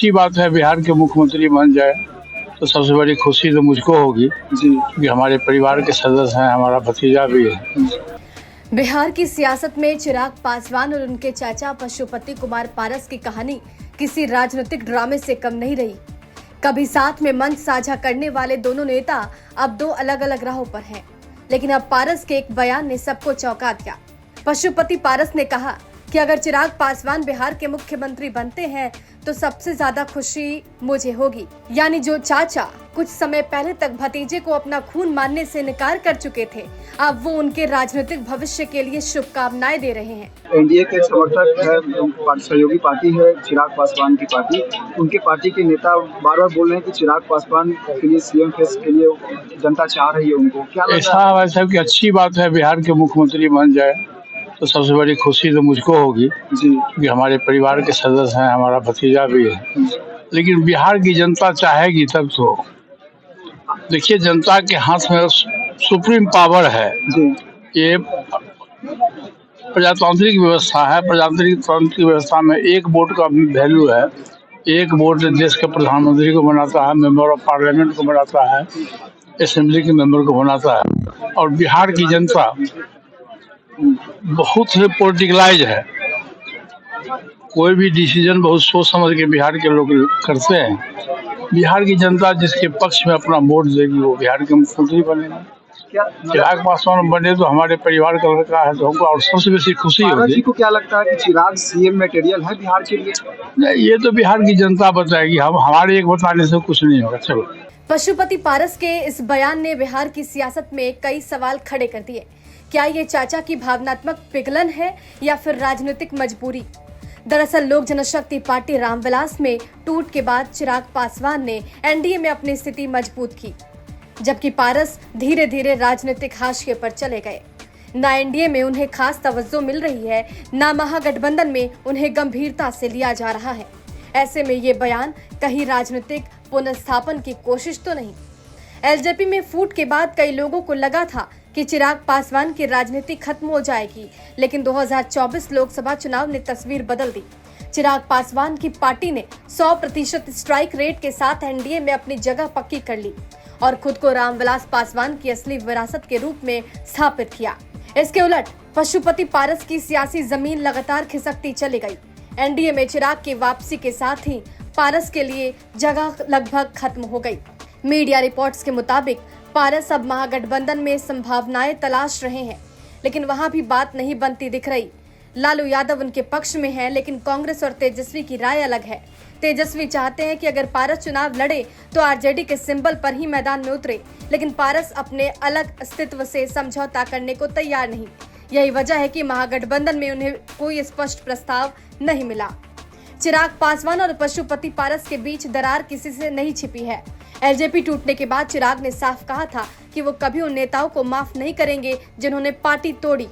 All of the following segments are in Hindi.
अच्छी बात है बिहार के मुख्यमंत्री बन जाए तो सबसे बड़ी खुशी तो मुझको होगी जी कि हमारे परिवार के सदस्य हैं, हमारा भतीजा भी है। बिहार की सियासत में चिराग पासवान और उनके चाचा पशुपति कुमार पारस की कहानी किसी राजनीतिक ड्रामे से कम नहीं रही। कभी साथ में मंच साझा करने वाले दोनों नेता अब दो अलग अलग राहों पर हैं, लेकिन अब पारस के एक बयान ने सबको चौंका दिया। पशुपति पारस ने कहा कि अगर चिराग पासवान बिहार के मुख्यमंत्री बनते हैं तो सबसे ज्यादा खुशी मुझे होगी। यानी जो चाचा कुछ समय पहले तक भतीजे को अपना खून मानने से इनकार कर चुके थे, अब वो उनके राजनीतिक भविष्य के लिए शुभकामनाएं दे रहे हैं। एनडीए के समर्थक है, सहयोगी पार्टी है चिराग पासवान की पार्टी। उनके पार्टी के नेता बार बार बोल रहे हैं कि चिराग पासवान के लिए सीएम फेस के लिए जनता चाह रही है उनको। क्या ऐसा की अच्छी बात है बिहार के मुख्यमंत्री बन जाए तो सबसे बड़ी खुशी तो मुझको होगी जी कि हमारे परिवार के सदस्य हैं, हमारा भतीजा भी है। लेकिन बिहार की जनता चाहेगी तब तो। देखिए, जनता के हाथ में सुप्रीम पावर है जी। ये प्रजातांत्रिक व्यवस्था है। प्रजातांत्रिक व्यवस्था में एक वोट का वैल्यू है। एक वोट देश के प्रधानमंत्री को बनाता है, मेंबर ऑफ पार्लियामेंट को बनाता है, असेंबली के मेंबर को बनाता है। और बिहार की जनता बहुत ही पॉलिटिकलाइज है। कोई भी डिसीजन बहुत सोच समझ के बिहार के लोग करते हैं। बिहार की जनता जिसके पक्ष में अपना वोट देगी वो बिहार के मुख्यमंत्री बनेगा। चिराग पासवान बने तो हमारे परिवार का लड़का है तो हमको और सबसे बेसी खुशी होगी। को क्या लगता है कि चिराग सीएम मटेरियल है बिहार के लिए? नहीं, ये तो बिहार की जनता बताएगी। हम हमारे एक बताने से कुछ नहीं होगा। चलो। पशुपति पारस के इस बयान ने बिहार की सियासत में कई सवाल खड़े कर दिए। क्या ये चाचा की भावनात्मक पिघलन है या फिर राजनीतिक मजबूरी? दरअसल लोक जनशक्ति पार्टी रामविलास में टूट के बाद चिराग पासवान ने एनडीए में अपनी स्थिति मजबूत की, जबकि पारस धीरे धीरे राजनीतिक हाशिए पर चले गए। न एनडीए में उन्हें खास तवज्जो मिल रही है, न महागठबंधन में उन्हें गंभीरता से लिया जा रहा है। ऐसे में ये बयान कहीं राजनीतिक पुनर्स्थापन की कोशिश तो नहीं? एलजेपी में फूट के बाद कई लोगों को लगा था कि चिराग पासवान की राजनीति खत्म हो जाएगी, लेकिन 2024 लोकसभा चुनाव ने तस्वीर बदल दी। चिराग पासवान की पार्टी ने 100% स्ट्राइक रेट के साथ एनडीए में अपनी जगह पक्की कर ली और खुद को रामविलास पासवान की असली विरासत के रूप में स्थापित किया। इसके उलट पशुपति पारस की सियासी जमीन लगातार खिसकती चली गई। एनडीए में चिराग की वापसी के साथ ही पारस के लिए जगह लगभग खत्म हो गई। मीडिया रिपोर्ट्स के मुताबिक पारस अब महागठबंधन में संभावनाएं तलाश रहे हैं, लेकिन वहां भी बात नहीं बनती दिख रही। लालू यादव उनके पक्ष में है, लेकिन कांग्रेस और तेजस्वी की राय अलग है। तेजस्वी चाहते हैं कि अगर पारस चुनाव लड़े तो आरजेडी के सिंबल पर ही मैदान में उतरे, लेकिन पारस अपने अलग अस्तित्व से समझौता करने को तैयार नहीं। यही वजह है कि महागठबंधन में उन्हें कोई स्पष्ट प्रस्ताव नहीं मिला। चिराग पासवान और पशुपति पारस के बीच दरार किसी से नहीं छिपी है। एलजेपी टूटने के बाद चिराग ने साफ कहा था कि वो कभी उन नेताओं को माफ नहीं करेंगे जिन्होंने पार्टी तोड़ी।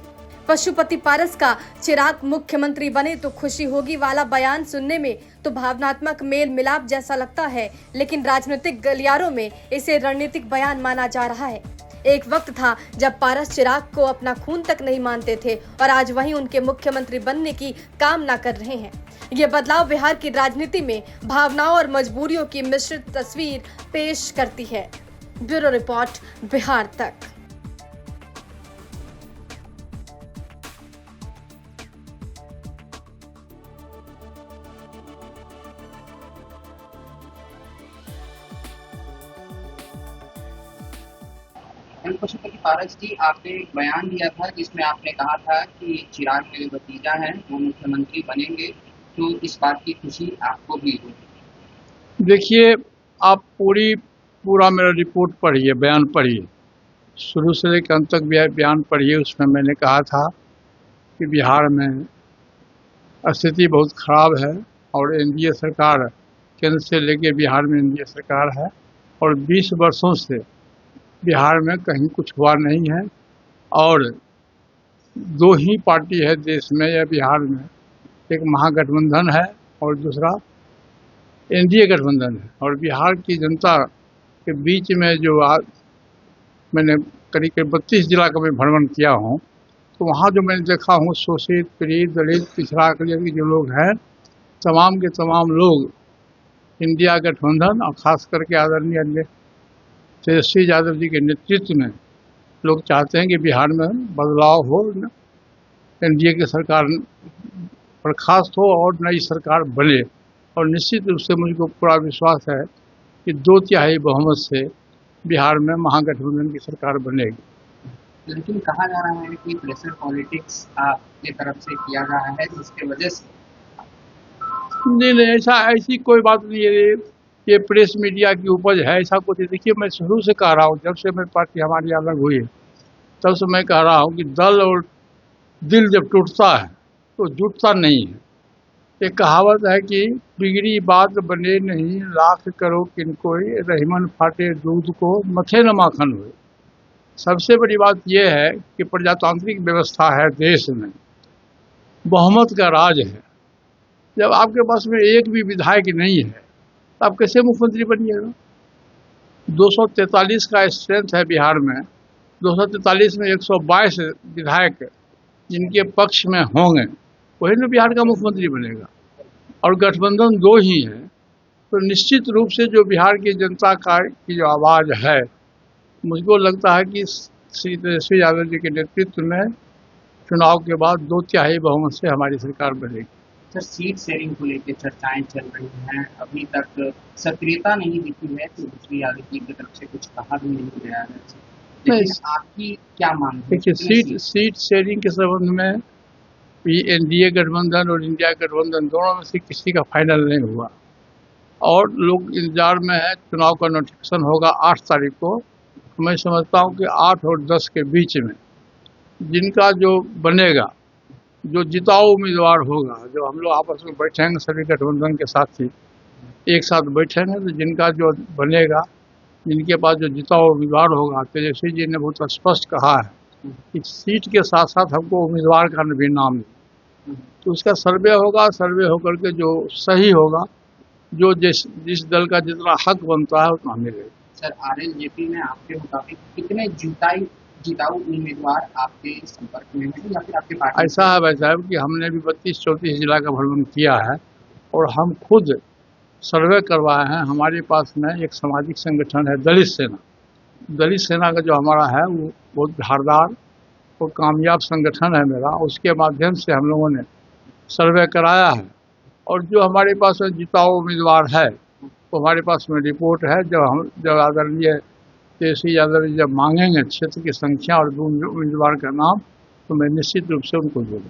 पशुपति पारस का चिराग मुख्यमंत्री बने तो खुशी होगी वाला बयान सुनने में तो भावनात्मक मेल मिलाप जैसा लगता है, लेकिन राजनीतिक गलियारों में इसे रणनीतिक बयान माना जा रहा है। एक वक्त था जब पारस चिराग को अपना खून तक नहीं मानते थे और आज वही उनके मुख्यमंत्री बनने की कामना कर रहे हैं। ये बदलाव बिहार की राजनीति में भावनाओं और मजबूरियों की मिश्रित तस्वीर पेश करती है। ब्यूरो रिपोर्ट, बिहार तक। पशुपति पारस जी, आपने एक बयान दिया था जिसमें आपने कहा था कि चिराग मेरे भतीजा हैं, वो मुख्यमंत्री बनेंगे, तो इस बात की खुशी आपको भी होगी? देखिए, आप पूरा मेरा रिपोर्ट पढ़िए, बयान पढ़िए, शुरू से लेकर अंत तक बयान पढ़िए। उसमें मैंने कहा था कि बिहार में स्थिति बहुत खराब है और एनडीए सरकार, केंद्र से लेकर बिहार में एनडीए सरकार है और 20 वर्षों से बिहार में कहीं कुछ हुआ नहीं है और दो ही पार्टी है देश में या बिहार में, एक महागठबंधन है और दूसरा एनडीए गठबंधन है। और बिहार की जनता के बीच में जो मैंने करीब 32 जिला का मैं भ्रमण किया हूँ, तो वहाँ जो मैंने देखा हूँ शोषित, पीड़ित, दलित, पिछड़ा के जो लोग हैं, तमाम के तमाम लोग इंडिया गठबंधन और खास करके आदरणीय तेजस्वी यादव जी के नेतृत्व में लोग चाहते हैं कि बिहार में बदलाव हो, एनडीए की सरकार बर्खास्त हो और नई सरकार बने। और निश्चित रूप से मुझको पूरा विश्वास है कि 2/3 बहुमत से बिहार में महागठबंधन की सरकार बनेगी। लेकिन कहा जा रहा है कि प्रेशर पॉलिटिक्स आपकी तरफ से किया जा रहा है, जिसके वजह से नहीं, ऐसी कोई बात नहीं है। ये प्रेस मीडिया की उपज है, ऐसा कुछ नहीं। देखिए, मैं शुरू से कह रहा हूँ, जब से मैं पार्टी हमारी अलग हुई है तब से मैं कह रहा हूँ कि दल और दिल जब टूटता है तो जुटता नहीं है। एक कहावत है कि बिगड़ी बात बने नहीं, लाख करो किनकोई, रहीमन फाटे दूध को मथे न माखन हुए। सबसे बड़ी बात यह है कि प्रजातांत्रिक व्यवस्था है देश में, बहुमत का राज है। जब आपके पास में एक भी विधायक नहीं है तो आप कैसे मुख्यमंत्री बनिएगा? 243 का स्ट्रेंथ है बिहार में, 243 में 122 विधायक जिनके पक्ष में होंगे वही ना बिहार का मुख्यमंत्री बनेगा। और गठबंधन 2 ही है, तो निश्चित रूप से जो बिहार की जनता की जो आवाज़ है, मुझको लगता है कि श्री तेजस्वी यादव जी के नेतृत्व में चुनाव के बाद 2/3 बहुमत से हमारी सरकार बनेगी। सर, सीट शेयरिंग को लेकर चर्चाएं चल रही हैं, अभी तक सक्रियता नहीं दिखी है, तो तेजस्वी यादव जी की तरफ से कुछ कहा भी नहीं गया है। लेकिन आपकी क्या मांग है? देखिए, सीट शेयरिंग के संबंध में एनडीए गठबंधन और इंडिया गठबंधन दोनों में से किसी का फाइनल नहीं हुआ और लोग इंतजार में है। चुनाव का नोटिफिकेशन होगा 8 तारीख को। मैं समझता हूँ कि 8 और 10 के बीच में जिनका जो बनेगा, जो जिताऊ उम्मीदवार होगा, जो हम लोग आपस में बैठेंगे सभी गठबंधन के साथी एक साथ बैठेंगे, तो जिनका जो बनेगा, जिनके पास जो जिताऊ उम्मीदवार होगा, तेजस्वी जी ने बहुत स्पष्ट कहा है कि सीट के साथ साथ हमको उम्मीदवार का भी नाम है, तो उसका सर्वे होगा। सर्वे होकर के जो सही होगा, जो जिस दल का जितना हक बनता है उतना मिलेगा। सर, आरएलजेपी में आपके मुताबिक कितने जिताऊ उम्मीदवार आपके संपर्क में हैं या फिर आपके पार्टी? ऐसा है भाई साहब कि हमने भी 32-34 जिला का भ्रमण किया है और हम खुद सर्वे करवाए हैं। हमारे पास में एक सामाजिक संगठन है दलित सेना। दलित सेना का जो हमारा है वो बहुत धारदार और कामयाब संगठन है मेरा। उसके माध्यम से हम लोगों ने सर्वे कराया है और जो हमारे पास जिताऊ उम्मीदवार है वो हमारे पास में रिपोर्ट है। जब आदरणीय तेजस्वी यादव जब मांगेंगे क्षेत्र की संख्या और उम्मीदवार का नाम, तो मैं निश्चित रूप से उनको दूंगा।